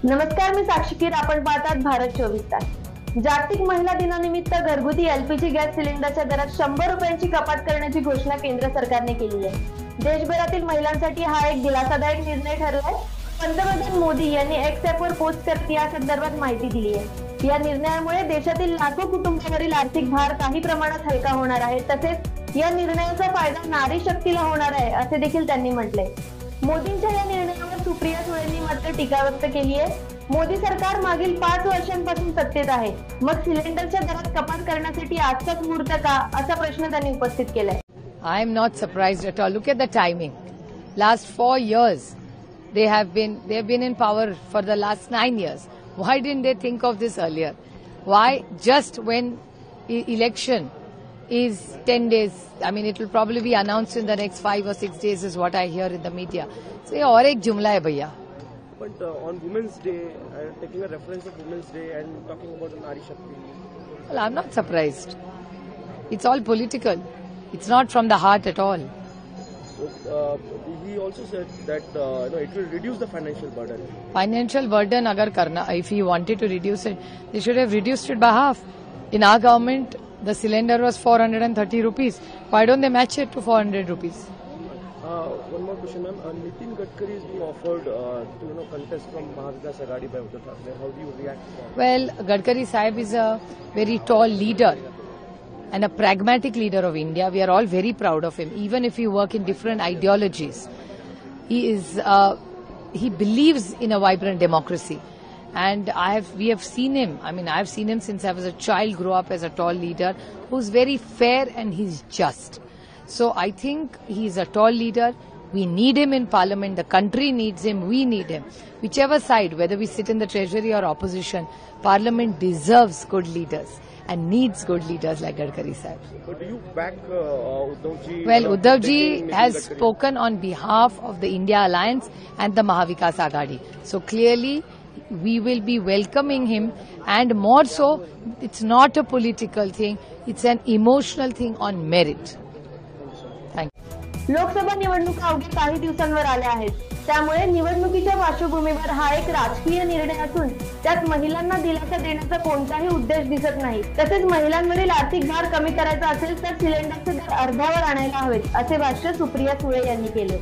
नमस्कार, मी साक्षी कीर. आपण पाहतात भारत 24 तास. जागतिक महिला दिनानिमित्त घरगुती एलपीजी गॅस सिलेंडरच्या दरात 100 रुपयांची कपात करण्याची घोषणा केंद्र सरकारने केली आहे. देशभरातील महिलांसाठी हा एक दिलासादायक निर्णय ठरलाय. पंतप्रधान मोदी यांनी एक्स ॲपवर पोस्ट करत या संदर्भात माहिती दिली आहे. या निर्णयामुळे देशातील लाखो कुटुंबांवरील आर्थिक भार काही प्रमाणात हलका होणार आहे. तसेच या निर्णयाचा फायदा नारी शक्तीला होणार आहे, असे देखील त्यांनी म्हटले. मोदींच्या या निर्णयावर सुप्रिया सुळेंनी मात्र टीका व्यक्त केली आहे. मोदी सरकार मागील 5 वर्षांपासून सत्तेत आहे, मग सिलेंडरच्या दरात कपात करण्यासाठी आजचाच मुहूर्त का, असा प्रश्न त्यांनी उपस्थित केलाय. I am not surprised at all. Look at the timing. Last 4 years, they have been in power for the last 9 years. Why didn't they think of this earlier? Why just when election is 10 days? I mean, it will probably be announced in the next 5 or 6 days is what I hear in the media. So, ये और एक जुमला है भैया. But on Women's Day, taking a reference of Women's Day and talking about Nari Shakti. Well, I'm not surprised. It's all political. It's not from the heart at all. So, he also said that it will reduce the financial burden. Financial burden agar karna, if he wanted to reduce it, they should have reduced it by half. In our government, the cylinder was 430 rupees. Why don't they match it to 400 rupees? One more question, ma'am. Nitin Gadkari is being offered to contest from Mahavikas Aghadi by Uddhav Thackeray. How do you react to that? Well, Gadkari Sahib is a very tall leader and a pragmatic leader of India. We are all very proud of him, even if we work in different ideologies. He believes in a vibrant democracy. And we have seen him. I mean, I've seen him since I was a child, grow up as a tall leader who's very fair and he's just. So I think he's a tall leader. We need him in parliament. The country needs him. We need him. Whichever side, whether we sit in the treasury or opposition, parliament deserves good leaders and needs good leaders like Gadkari Sahib. But do you back Uddhav ji? Well, Uddhav ji has spoken on behalf of the India Alliance and the Mahavikas Aghadi. So clearly, we will be welcoming him, and more so, it's not a political thing. It's an emotional thing on merit. Lok Sabha निवडणुका अवघ्या काही दिवसांवर आल्या आहेत. त्यामुळे निवडणुकीच्या पार्श्वभूमीवर हा एक राजकीय निर्णय असून त्यात महिलांना दिलासा देण्याचा कोणताही उद्देश दिसत नाही. तसेच महिलांवरील आर्थिक भार कमी करायचा असेल तर सिलेंडरचे दर अर्ध्यावर आणायला हवेत, असे भाष्य सुप्रिया सुळे यांनी केले.